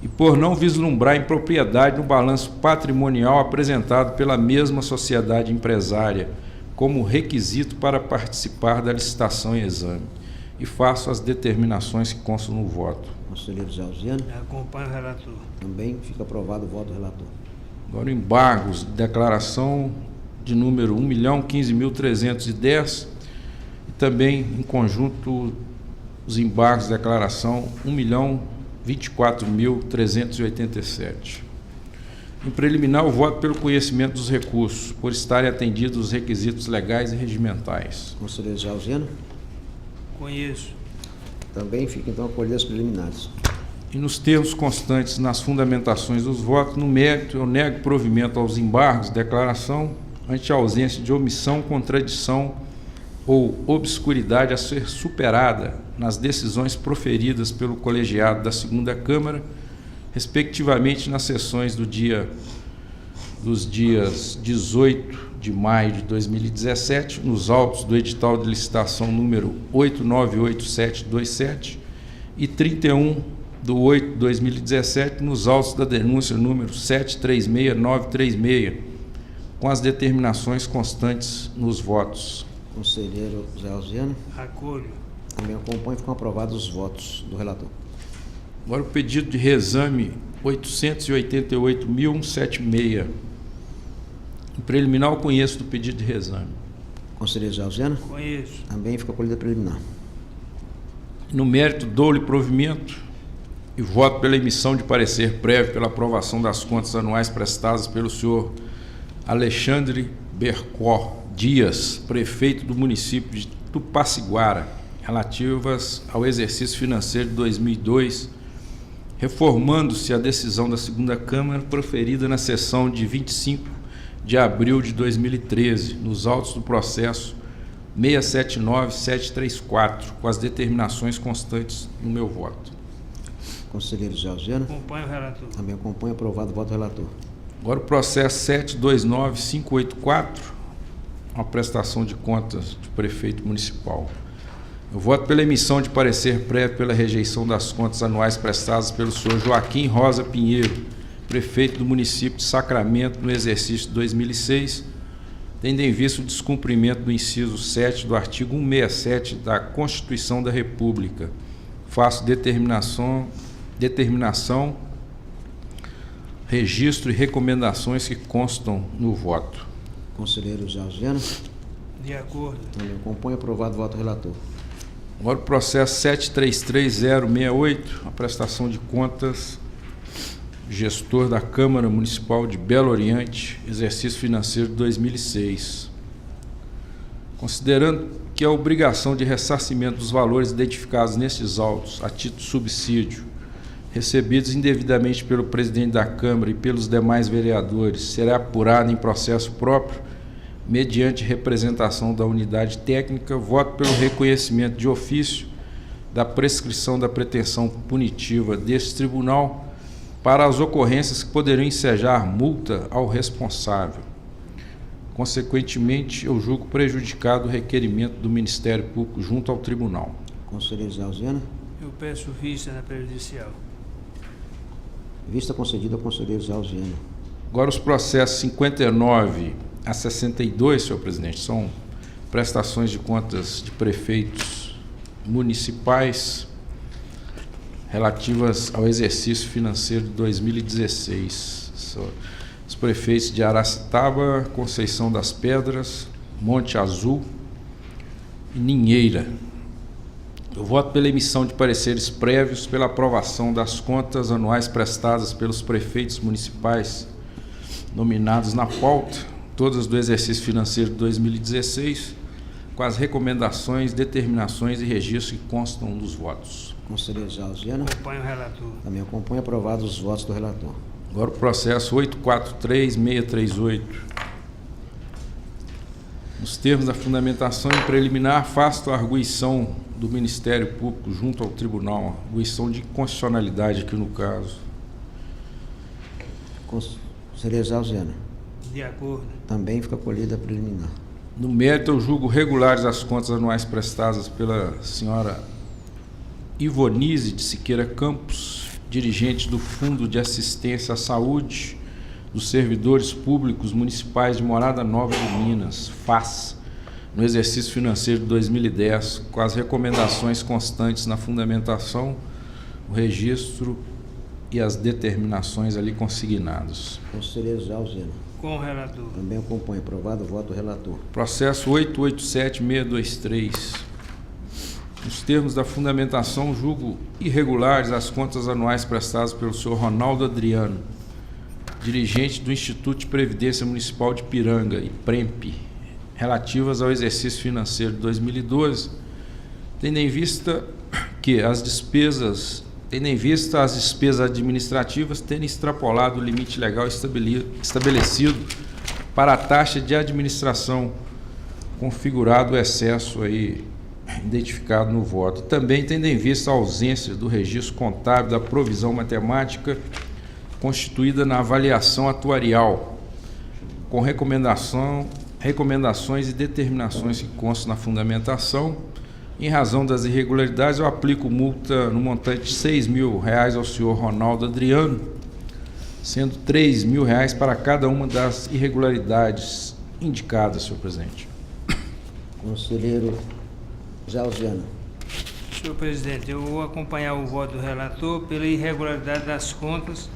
e por não vislumbrar impropriedade no balanço patrimonial apresentado pela mesma sociedade empresária como requisito para participar da licitação em exame. E faço as determinações que constam no voto. Conselheiro Zé Alziano. Acompanho o relator. Também fica aprovado o voto do relator. Agora, embargos, declaração de número 1.015.310 e também, em conjunto, os embargos de declaração 1.024.387. Em preliminar, o voto pelo conhecimento dos recursos, por estarem atendidos os requisitos legais e regimentais. Conselheiro Zé Alziano. Conheço. Também fica, então, acolhidas as preliminares. E nos termos constantes nas fundamentações dos votos, no mérito, eu nego provimento aos embargos, declaração, ante a ausência de omissão, contradição ou obscuridade a ser superada nas decisões proferidas pelo colegiado da segunda Câmara, respectivamente nas sessões dos dias 18 de maio de 2017, nos autos do edital de licitação número 898727 e 31 de 8 de 2017, nos autos da denúncia número 736936, com as determinações constantes nos votos. Conselheiro Zé Alziano. Acolho. Também acompanha e ficam aprovados os votos do relator. Agora o pedido de reexame 888.176. Em preliminar, eu conheço do pedido de reexame. Conselheiro Zé. Conheço. Também fica acolhida preliminar. No mérito, dou-lhe provimento e voto pela emissão de parecer prévio pela aprovação das contas anuais prestadas pelo senhor Alexandre Bercó Dias, prefeito do município de Tupaciguara, relativas ao exercício financeiro de 2002, reformando-se a decisão da segunda Câmara proferida na sessão de 25 de abril de 2013, nos autos do processo 679734, com as determinações constantes no meu voto. Conselheiro Zé. Acompanho o relator. Também acompanho. Aprovado o voto do relator. Agora o processo 729584, uma prestação de contas do prefeito municipal. Eu voto pela emissão de parecer prévio pela rejeição das contas anuais prestadas pelo senhor Joaquim Rosa Pinheiro, prefeito do município de Sacramento, no exercício de 2006, tendo em vista o descumprimento do inciso 7 do artigo 167 da Constituição da República. Faço determinação, registro e recomendações que constam no voto. Conselheiro Zé. De acordo. Também acompanho. Aprovado o voto do relator. Agora o processo 733068, a prestação de contas, gestor da Câmara Municipal de Belo Oriente, exercício financeiro de 2006. Considerando que a obrigação de ressarcimento dos valores identificados nestes autos, a título de subsídio, recebidos indevidamente pelo presidente da Câmara e pelos demais vereadores, será apurada em processo próprio, mediante representação da unidade técnica, voto pelo reconhecimento de ofício da prescrição da pretensão punitiva deste tribunal para as ocorrências que poderão ensejar multa ao responsável. Consequentemente, eu julgo prejudicado o requerimento do Ministério Público junto ao tribunal. Conselheiro Zé. Eu peço vista na prejudicial. Vista concedida ao conselheiro Zé. Agora os processos 59 a 62, senhor presidente, são prestações de contas de prefeitos municipais relativas ao exercício financeiro de 2016. Os prefeitos de Aracitaba, Conceição das Pedras, Monte Azul e Ninheira. Eu voto pela emissão de pareceres prévios pela aprovação das contas anuais prestadas pelos prefeitos municipais nominados na pauta, todas do exercício financeiro de 2016, com as recomendações, determinações e registros que constam dos votos. Conselheiro Zé. Acompanho o relator. Também acompanho. Aprovados os votos do relator. Agora o processo 843638. Nos termos da fundamentação em preliminar, faço a arguição do Ministério Público junto ao tribunal, arguição de inconstitucionalidade aqui no caso. Conselheiro Zé. De acordo. Também fica acolhida preliminar. No mérito, eu julgo regulares as contas anuais prestadas pela senhora Ivonise de Siqueira Campos, dirigente do Fundo de Assistência à Saúde dos Servidores Públicos Municipais de Morada Nova de Minas, FAS, no exercício financeiro de 2010, com as recomendações constantes na fundamentação, o registro e as determinações ali consignadas. Conselheiro Zé. Com o relator. Também acompanho. Aprovado o voto do relator. Processo 887623. Nos termos da fundamentação, julgo irregulares as contas anuais prestadas pelo senhor Ronaldo Adriano, dirigente do Instituto de Previdência Municipal de Piranga, IPREMP, relativas ao exercício financeiro de 2012, tendo em vista as despesas administrativas terem extrapolado o limite legal estabelecido para a taxa de administração, configurado o excesso aí identificado no voto. Também tendo em vista a ausência do registro contábil da provisão matemática constituída na avaliação atuarial, com recomendações e determinações que constam na fundamentação. Em razão das irregularidades, eu aplico multa no montante de R$6.000 ao senhor Ronaldo Adriano, sendo R$3.000 para cada uma das irregularidades indicadas, senhor presidente. Conselheiro Zé. Senhor presidente, eu vou acompanhar o voto do relator pela irregularidade das contas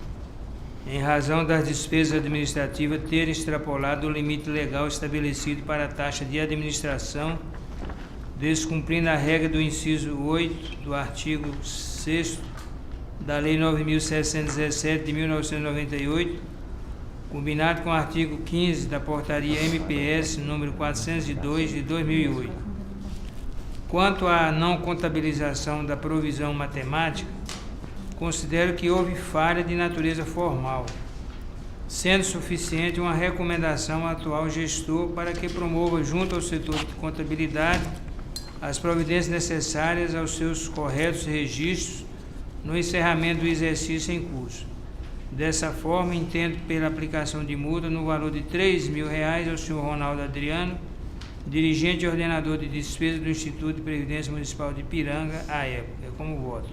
em razão das despesas administrativas terem extrapolado o limite legal estabelecido para a taxa de administração, descumprindo a regra do inciso 8 do artigo 6º da Lei 9.717 de 1998, combinado com o artigo 15 da Portaria MPS número 402 de 2008. Quanto à não contabilização da provisão matemática, considero que houve falha de natureza formal, sendo suficiente uma recomendação ao atual gestor para que promova junto ao setor de contabilidade as providências necessárias aos seus corretos registros no encerramento do exercício em curso. Dessa forma, entendo pela aplicação de multa no valor de R$ 3.000 ao senhor Ronaldo Adriano, dirigente e ordenador de despesa do Instituto de Previdência Municipal de Ipiranga, à época. É como voto.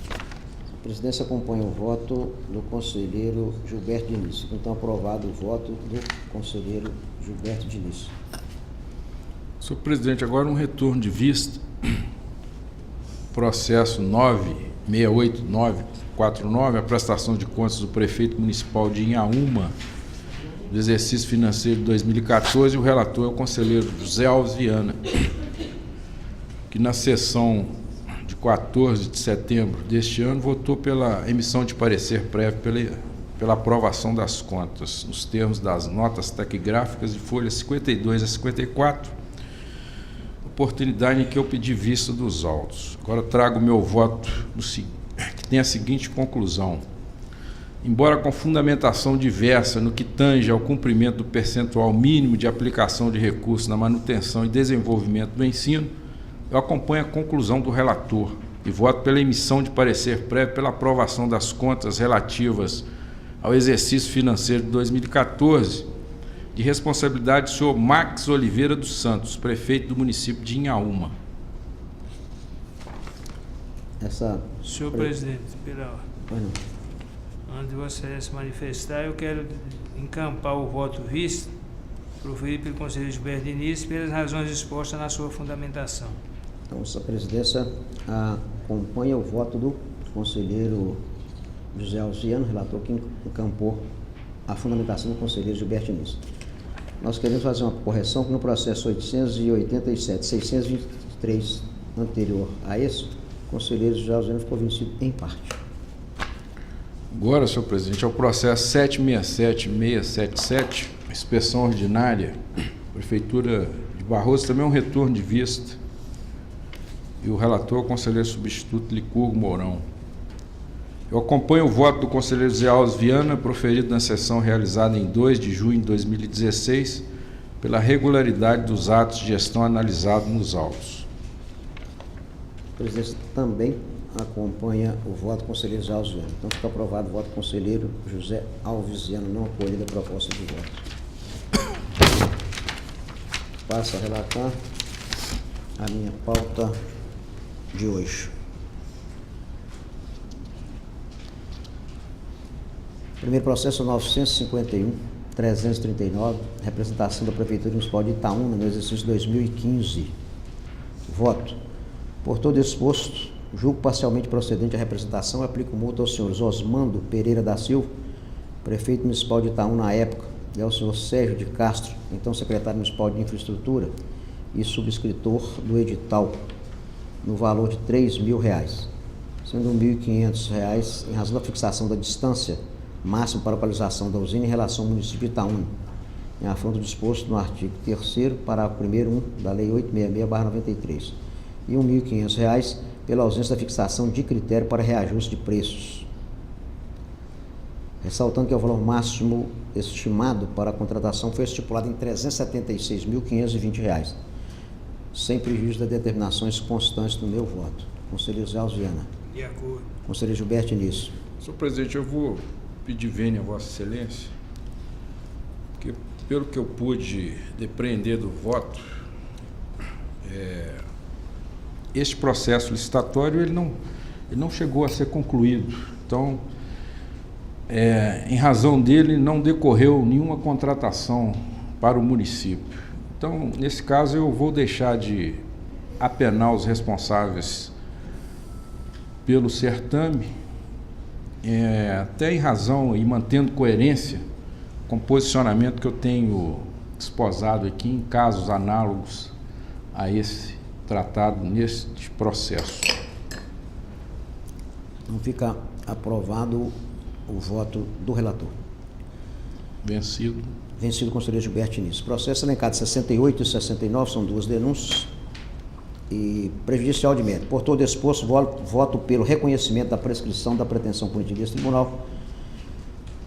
A presidência acompanha o voto do conselheiro Gilberto Diniz. Então, aprovado o voto do conselheiro Gilberto Diniz. Senhor presidente, agora um retorno de vista. Processo 968949, a prestação de contas do prefeito municipal de Inhaúma, do exercício financeiro de 2014, e o relator é o conselheiro José Alves Viana, que na sessão de 14 de setembro deste ano votou pela emissão de parecer prévio pela aprovação das contas, nos termos das notas taquigráficas de folhas 52 a 54, oportunidade em que eu pedi vista dos autos. Agora trago o meu voto, que tem a seguinte conclusão. Embora com fundamentação diversa no que tange ao cumprimento do percentual mínimo de aplicação de recursos na manutenção e desenvolvimento do ensino, eu acompanho a conclusão do relator e voto pela emissão de parecer prévio pela aprovação das contas relativas ao exercício financeiro de 2014, de responsabilidade do senhor Max Oliveira dos Santos, prefeito do município de Inhaúma. Senhor presidente, pela ordem. Antes de você se manifestar, eu quero encampar o voto visto, proferido pelo conselheiro Gilberto Diniz, pelas razões expostas na sua fundamentação. Então, essa presidência acompanha o voto do conselheiro José Alves Viana, relator que encampou a fundamentação do conselheiro Gilberto Diniz. Nós queremos fazer uma correção que no processo 887-623 anterior a esse, o conselheiro José Alves Viana ficou vencido em parte. Agora, senhor presidente, é o processo 767677, inspeção ordinária, Prefeitura de Barroso, também é um retorno de vista. E o relator é o conselheiro substituto Licurgo Mourão. Eu acompanho o voto do conselheiro José Alves Viana, proferido na sessão realizada em 2 de junho de 2016, pela regularidade dos atos de gestão analisados nos autos. A presidência também acompanha o voto do conselheiro José Alves Viana. Então, fica aprovado o voto do conselheiro José Alves Viana, não acolhida a proposta de voto. Passo a relatar a minha pauta de hoje. Primeiro processo 951-339, representação da Prefeitura Municipal de Itaúna no exercício 2015. Voto. Por todo exposto, julgo parcialmente procedente a representação e aplico multa aos senhores Osmando Pereira da Silva, prefeito municipal de Itaúna na época, e ao senhor Sérgio de Castro, então secretário municipal de Infraestrutura e subscritor do edital, no valor de R$ 3.000, sendo R$ 1.500 em razão da fixação da distância máximo para a localização da usina em relação ao município de Itaúna, em afronto disposto no artigo 3º, parágrafo 1º da Lei 866/93, e R$ 1.500 pela ausência da fixação de critério para reajuste de preços. Ressaltando que o valor máximo estimado para a contratação foi estipulado em R$ 376.520, sem prejuízo das determinações constantes do meu voto. Conselheiro José Alves Viana. De acordo. Conselheiro Gilberto Diniz. Senhor presidente, eu vou pedir vênia a Vossa Excelência, porque pelo que eu pude depreender do voto, este processo licitatório ele não chegou a ser concluído. Então, em razão dele, não decorreu nenhuma contratação para o município. Então, nesse caso, eu vou deixar de apenar os responsáveis pelo certame até em razão e mantendo coerência com o posicionamento que eu tenho esposado aqui em casos análogos a esse tratado neste processo. Então fica aprovado o voto do relator. Vencido. Vencido o conselheiro Gilberto Diniz. Processo elencado 68 e 69 são duas denúncias e prejudicial de mérito. Por todo exposto, voto pelo reconhecimento da prescrição da pretensão punitiva deste tribunal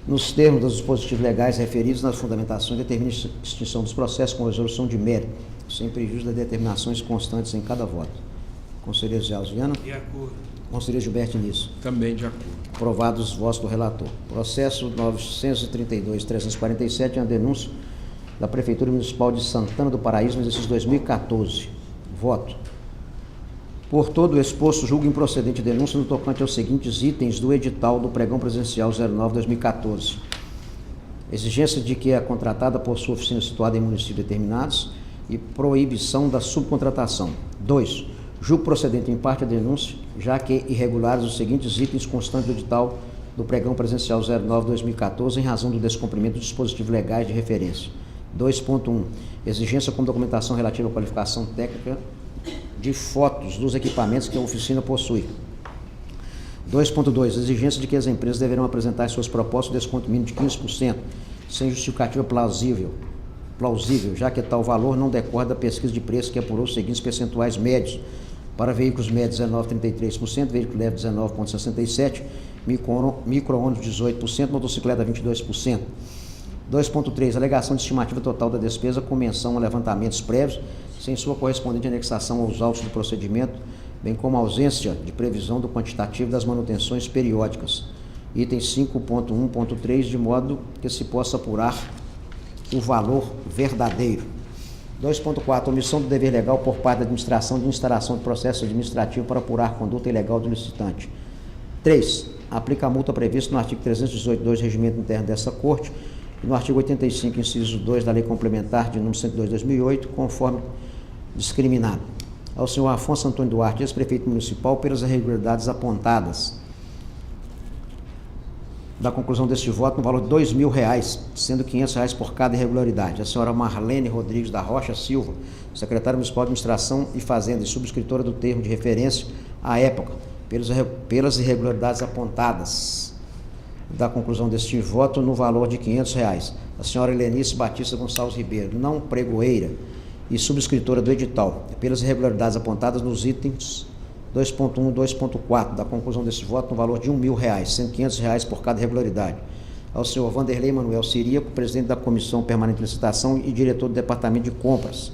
nos termos dos dispositivos legais referidos nas fundamentações, determina a extinção dos processos com resolução de mérito, sem prejuízo das determinações constantes em cada voto. Conselheiro Zé Alziano. De acordo. Conselheiro Gilberto Diniz. Também de acordo. Aprovados os votos do relator. Processo 932.347 é uma denúncia da Prefeitura Municipal de Santana do Paraíso no exercício 2014. Voto. Por todo o exposto, julgo improcedente denúncia no tocante aos seguintes itens do edital do pregão presidencial 09/2014. Exigência de que a contratada possua oficina situada em municípios determinados e proibição da subcontratação. 2. Julgo procedente em parte a denúncia, já que irregulares os seguintes itens constantes do edital do pregão presidencial 09/2014 em razão do descumprimento dos dispositivos legais de referência. 2.1. Exigência com documentação relativa à qualificação técnica de fotos dos equipamentos que a oficina possui. 2.2. Exigência de que as empresas deverão apresentar suas propostas de desconto mínimo de 15%, sem justificativa plausível, já que tal valor não decorre da pesquisa de preço que apurou os seguintes percentuais médios: para veículos médios 19,33%, veículo leve 19,67%, micro-ônibus 18%, motocicleta 22%. 2.3. Alegação de estimativa total da despesa com menção a levantamentos prévios, sem sua correspondente anexação aos autos do procedimento, bem como a ausência de previsão do quantitativo das manutenções periódicas. Item 5.1.3, de modo que se possa apurar o valor verdadeiro. 2.4. Omissão do dever legal por parte da administração de instalação de processo administrativo para apurar conduta ilegal do licitante. 3. Aplica a multa prevista no artigo 318.2 do Regimento Interno dessa Corte e no artigo 85, inciso 2 da Lei Complementar de número 102/2008, conforme discriminado. Ao senhor Afonso Antônio Duarte, ex-prefeito municipal, pelas irregularidades apontadas. Da conclusão deste voto, no valor de R$2.000, sendo R$500 por cada irregularidade. A senhora Marlene Rodrigues da Rocha Silva, secretária municipal de Administração e Fazenda e subscritora do termo de referência à época, pelas irregularidades apontadas. Da conclusão deste voto, no valor de R$500. A senhora Helenice Batista Gonçalves Ribeiro, não pregoeira e subscritora do edital, pelas irregularidades apontadas nos itens 2.1 e 2.4 da conclusão desse voto, no valor de R$1.000, sendo R$500 por cada irregularidade. Ao senhor Vanderlei Manuel Ciríaco, presidente da Comissão Permanente de Licitação e diretor do Departamento de Compras,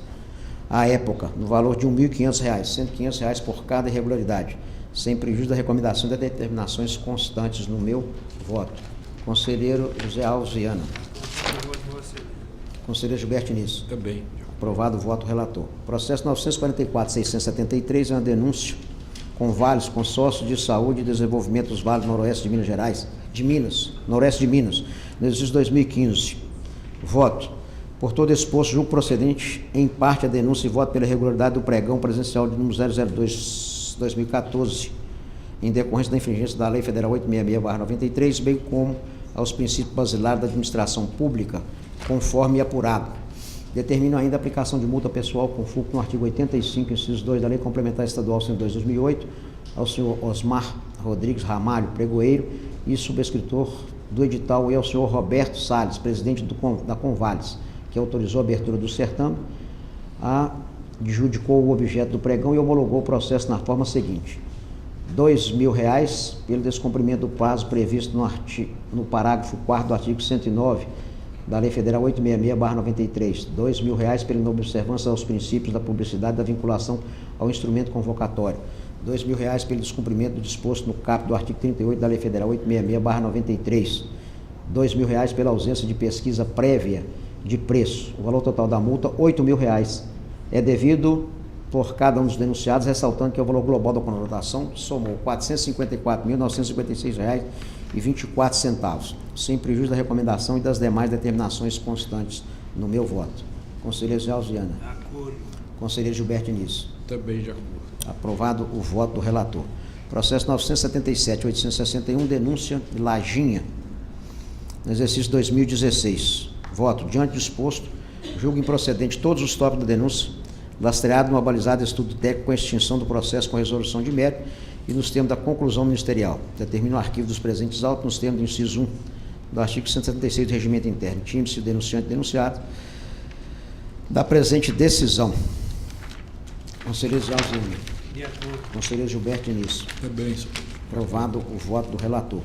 à época, no valor de R$1.500, sendo R$500 por cada irregularidade, sem prejuízo da recomendação das determinações constantes no meu voto. Conselheiro José Alves Viana. Conselheiro Gilberto Diniz. Também. Aprovado o voto do relator. Processo 944.673 é uma denúncia com Vales, Consórcio de Saúde e Desenvolvimento dos Vales Noroeste de Minas Gerais, Noroeste de Minas, no exercício 2015. Voto. Por todo exposto, julgo procedente, em parte, a denúncia e voto pela irregularidade do pregão presencial de número 002/2014, em decorrência da infringência da Lei Federal 866/93, bem como aos princípios basilares da administração pública, conforme apurado. Determino ainda a aplicação de multa pessoal com fulcro no artigo 85, inciso 2 da Lei Complementar Estadual 102/2008, ao senhor Osmar Rodrigues Ramalho, pregoeiro e subscritor do edital, e ao senhor Roberto Salles, presidente da Convales, que autorizou a abertura do certame, adjudicou o objeto do pregão e homologou o processo na forma seguinte: R$2.000 pelo descumprimento do prazo previsto no parágrafo 4º do artigo 109 da Lei Federal 866/93, R$2.000 pela inobservância aos princípios da publicidade e da vinculação ao instrumento convocatório, R$2.000 pelo descumprimento do disposto no caput do artigo 38 da Lei Federal 866/93, R$2.000 pela ausência de pesquisa prévia de preço. O valor total da multa, R$8.000, é devido por cada um dos denunciados, ressaltando que o valor global da contratação somou R$454.956,24, sem prejuízo da recomendação e das demais determinações constantes no meu voto. Conselheiro Zé Alziana. Acordo. Conselheiro Gilberto Diniz. Também de acordo. Aprovado o voto do relator. Processo 977.861, denúncia de Lajinha, no exercício 2016. Voto. Diante do exposto, julgo improcedente todos os tópicos da denúncia, lastreado no abalizado estudo técnico com a extinção do processo com resolução de mérito e nos termos da conclusão ministerial. Determino o arquivo dos presentes autos nos termos do inciso 1 do artigo 176 do Regimento Interno. Time-se denunciante denunciado da presente decisão. Conselheiro Alzheimer. De acordo. Conselheiro Gilberto Diniz. Também, senhor. Aprovado o voto do relator.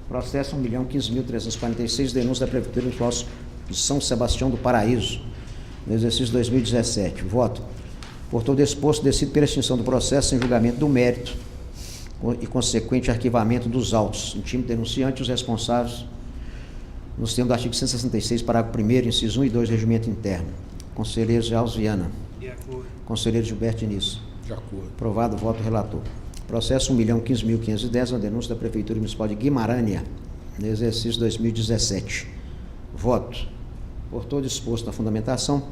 Processo 1.015.346, denúncia da Prefeitura Municipal de São Sebastião do Paraíso, no exercício 2017. Voto. Por todo exposto, decido pela extinção do processo sem julgamento do mérito e consequente arquivamento dos autos. Intimo denunciante e os responsáveis nos termos do artigo 166, parágrafo 1º, inciso 1 e 2 do Regimento Interno. Conselheiro Alves Viana. De acordo. Conselheiro Gilberto Diniz. De acordo. Aprovado o voto do relator. Processo 1.015.510, uma denúncia da Prefeitura Municipal de Guimarães, no exercício 2017. Voto. Por todo exposto na fundamentação,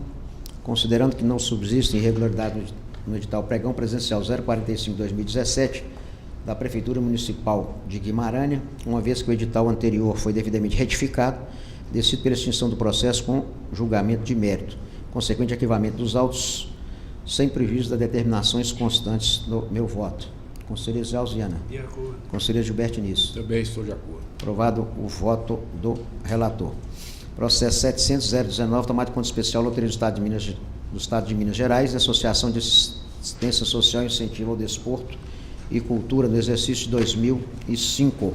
considerando que não subsiste irregularidade no edital pregão presencial 045/2017 da Prefeitura Municipal de Guimarães, uma vez que o edital anterior foi devidamente retificado, decido pela extinção do processo com julgamento de mérito, consequente arquivamento dos autos, sem prejuízo das determinações constantes do meu voto. Conselheiro Zé Alziana. De acordo. Conselheiro Gilberto Diniz. Também estou de acordo. Aprovado o voto do relator. Processo 700.019, tomada de conta especial, Loteria do Estado de Minas Gerais, Associação de Assistência Social e Incentivo ao Desporto e Cultura, no exercício de 2005.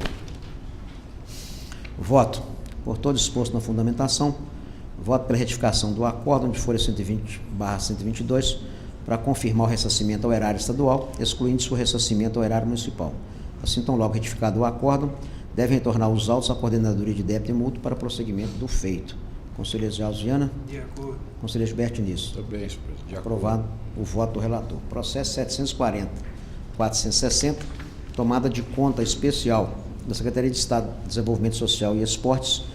Voto. Por todo exposto na fundamentação, voto pela retificação do acórdão de folha 120/122 para confirmar o ressarcimento ao erário estadual, excluindo-se o ressarcimento ao erário municipal. Assim, tão logo retificado o acórdão, devem retornar os autos à Coordenadoria de Débito e Mútuo para prosseguimento do feito. Conselheiro Zé Alziana. De acordo. Conselheiro Gilberto Diniz. Também, senhor presidente. De acordo. Aprovado o voto do relator. Processo 740.460, tomada de conta especial da Secretaria de Estado de Desenvolvimento Social e Esportes,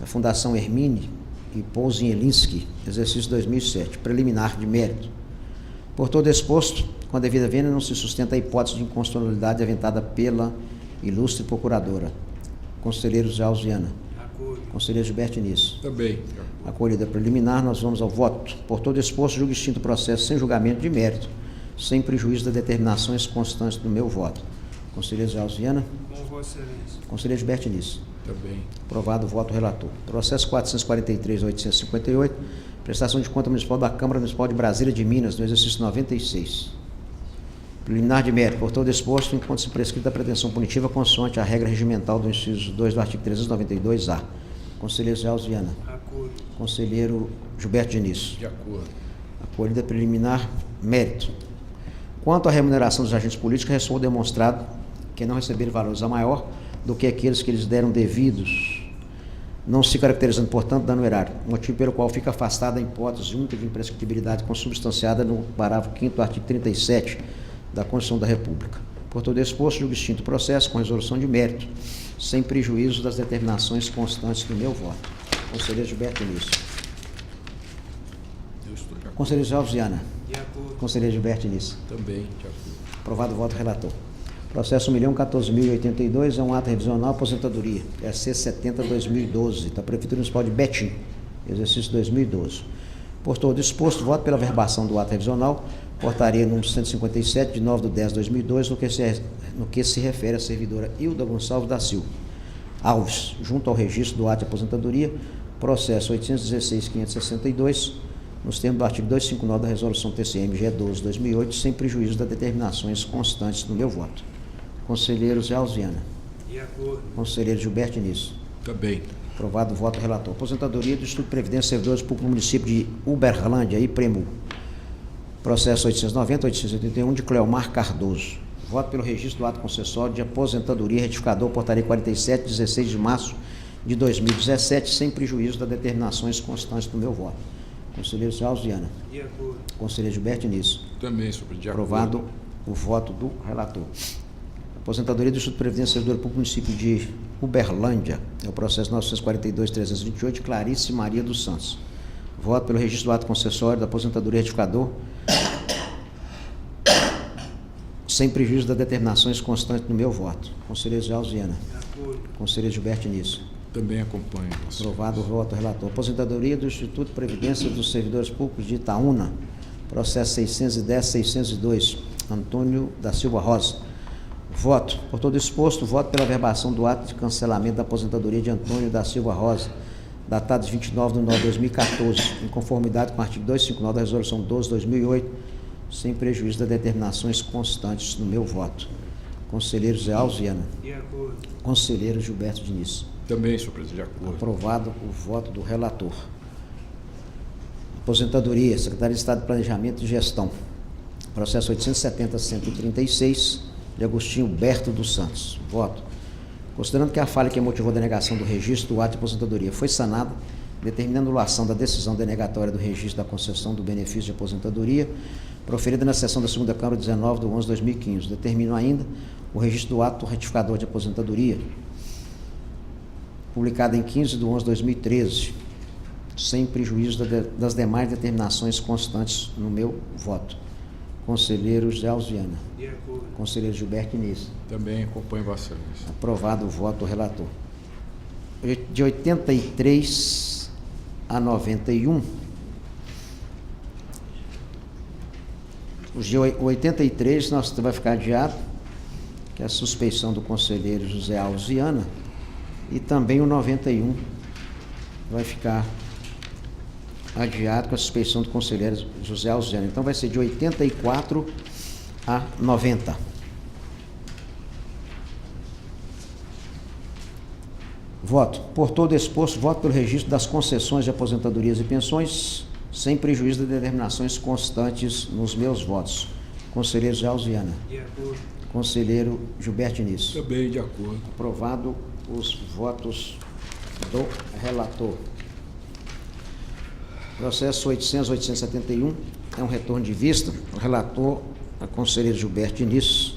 da Fundação Hermine e Pouzinhelinski, exercício 2007, preliminar de mérito. Por todo exposto, com a devida vênia, não se sustenta a hipótese de inconstitucionalidade aventada pela ilustre procuradora. Conselheiro Zé Alziana. Acordo. Conselheiro Gilberto Diniz. Também. De acordo. Acolhida preliminar, nós vamos ao voto. Por todo exposto, julgo extinto o processo sem julgamento de mérito, sem prejuízo das determinações constantes do meu voto. Conselheiro Zé Alziana. Com Vossa Excelência. Conselheiro Gilberto Diniz. Também. Aprovado o voto do relator. Processo 443.858, prestação de conta municipal da Câmara Municipal de Brasília de Minas, no exercício 96. Preliminar de mérito. Por todo exposto, enquanto se prescrita a pretensão punitiva consoante a regra regimental do inciso 2 do artigo 392-A. Conselheiro Zé Alziana. Acordo. Conselheiro Gilberto Diniz. De acordo. Acolhida preliminar, mérito. Quanto à remuneração dos agentes políticos, ressoa demonstrado que não receberam valores a maior do que aqueles que lhes deram devidos, não se caracterizando, portanto, dano erário, motivo pelo qual fica afastada a hipótese única de imprescritibilidade consubstanciada no parágrafo 5º do artigo 37 da Constituição da República. Por todo exposto, julgo extinto o processo com resolução de mérito, sem prejuízo das determinações constantes do meu voto. Conselheiro Gilberto Diniz. Eu estou de acordo. Conselheiro Zé Alziana. De acordo. Conselheiro Gilberto Diniz. Também. De acordo. Aprovado o voto do relator. Processo 1.014.082 é um ato revisional aposentadoria, é C70/2012, da Prefeitura Municipal de Betim, exercício 2012. Por todo exposto, voto pela verbação do ato revisional, portaria número 157, de 9/10/2002, no que se refere à servidora Hilda Gonçalves da Silva Alves, junto ao registro do ato de aposentadoria, processo 816.562, nos termos do artigo 259 da Resolução TCM-GE 12/2008, sem prejuízo das determinações constantes do meu voto. Conselheiro Zé Alziana. De acordo. Conselheiro Gilberto Diniz. Também. Aprovado o voto do relator. Aposentadoria do Instituto de Previdência Servidores Públicos do município de Uberlândia, Ipremu. Processo 890.881 de Cleomar Cardoso. Voto pelo registro do ato concessório de aposentadoria retificador, portaria 47, 16 de março de 2017, sem prejuízo das determinações constantes do meu voto. Conselheiro Zé Alziana. De acordo. Conselheiro Gilberto Diniz. Também, senhor presidente. De Aprovado acordo. o voto do relator. Aposentadoria do Instituto de Previdência Servidor Público do município de Uberlândia. É o processo 942.328 de Clarice Maria dos Santos. Voto pelo registro do ato concessório da aposentadoria retificador sem prejuízo das determinações constantes no meu voto. Conselheiro Zé Alziana. Conselheiro Gilberto Início. Também acompanho. Aprovado o voto do relator. Aposentadoria do Instituto de Previdência dos Servidores Públicos de Itaúna. Processo 610-602. Antônio da Silva Rosa. Voto. Por todo exposto, voto pela averbação do ato de cancelamento da aposentadoria de Antônio da Silva Rosa, datado de 29/9/2014, em conformidade com o artigo 259 da Resolução 12/2008, sem prejuízo das determinações constantes no meu voto. Conselheiro Zé Alziana. De acordo. Conselheiro Gilberto Diniz. Também, senhor presidente, de acordo. Aprovado o voto do relator. Aposentadoria, Secretaria de Estado de Planejamento e Gestão. Processo 870-136, de Agostinho Berto dos Santos. Voto. Considerando que a falha que motivou a denegação do registro do ato de aposentadoria foi sanada, determinando a anulação da decisão denegatória do registro da concessão do benefício de aposentadoria, proferida na sessão da segunda Câmara 19/11/2015. Determino ainda o registro do ato retificador de aposentadoria, publicado em 15/11/2013, sem prejuízo das demais determinações constantes no meu voto. Conselheiro José Alziana. De acordo. Conselheiro Gilberto Início. Também acompanho Vossa Excelência. Aprovado o voto do relator. De 83 a 91. Os de 83 nós vai ficar adiado, que é a suspeição do conselheiro José Alziana, e também o 91 vai ficar adiado com a suspeição do conselheiro José Alziana. Então vai ser de 84 a 90. Voto. Por todo exposto, voto pelo registro das concessões de aposentadorias e pensões, sem prejuízo de determinações constantes nos meus votos. Conselheiro José Alziana. De acordo. Conselheiro Gilberto Início. Também de acordo. Aprovado os votos do relator. Processo 800-871 é um retorno de vista. O relator, a conselheiro Gilberto Início,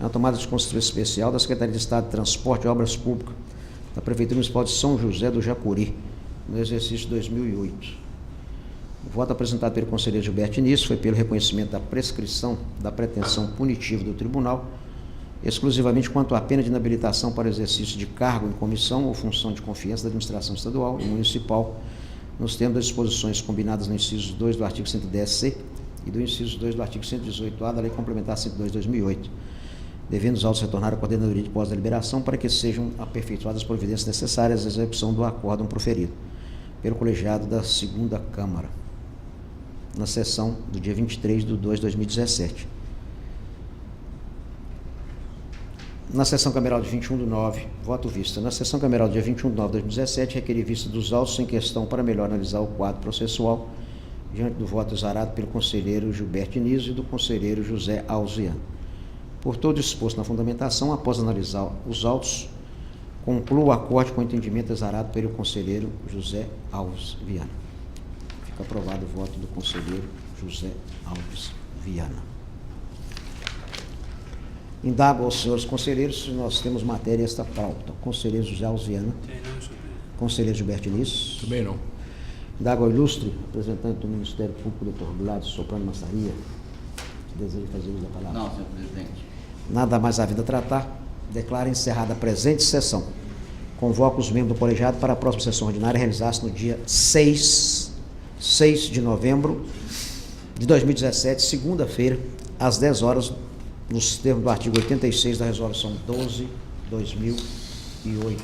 é uma tomada de consideração especial da Secretaria de Estado de Transporte e Obras Públicas da Prefeitura Municipal de São José do Jacuri, no exercício 2008. O voto apresentado pelo conselheiro Gilberto Início foi pelo reconhecimento da prescrição da pretensão punitiva do tribunal, exclusivamente quanto à pena de inabilitação para exercício de cargo em comissão ou função de confiança da administração estadual e municipal, nos termos das disposições combinadas no inciso 2 do artigo 110-C e do inciso 2 do artigo 118-A da Lei Complementar 102/2008, devendo os autos retornar à Coordenadoria de Pós-Deliberação para que sejam aperfeiçoadas as providências necessárias à execução do acórdão proferido pelo colegiado da segunda Câmara, na sessão do dia 23/2/2017. Na sessão cameral de 21/9, voto vista. Na sessão cameral de dia 21/9/2017, requeri vista dos autos em questão para melhor analisar o quadro processual, diante do voto exarado pelo conselheiro Gilberto Início e do conselheiro José Alziana. Por todo exposto na fundamentação, após analisar os autos, concluo o acorde com o entendimento exarado pelo conselheiro José Alves Viana. Fica aprovado o voto do conselheiro José Alves Viana. Indago aos senhores conselheiros se nós temos matéria esta pauta. Conselheiro José Alves Viana. Tem não, senhor presidente. Conselheiro Gilberto Início. Também não. Indago ao ilustre representante do Ministério Público, doutor Gladys Soprano Massaria, que deseja fazer uso da palavra. Não, senhor presidente. Nada mais a vida tratar. Declaro encerrada a presente sessão. Convoco os membros do colegiado para a próxima sessão ordinária realizar-se no dia 6 de novembro de 2017, segunda-feira, às 10 horas, nos termos do artigo 86 da Resolução 12/2008.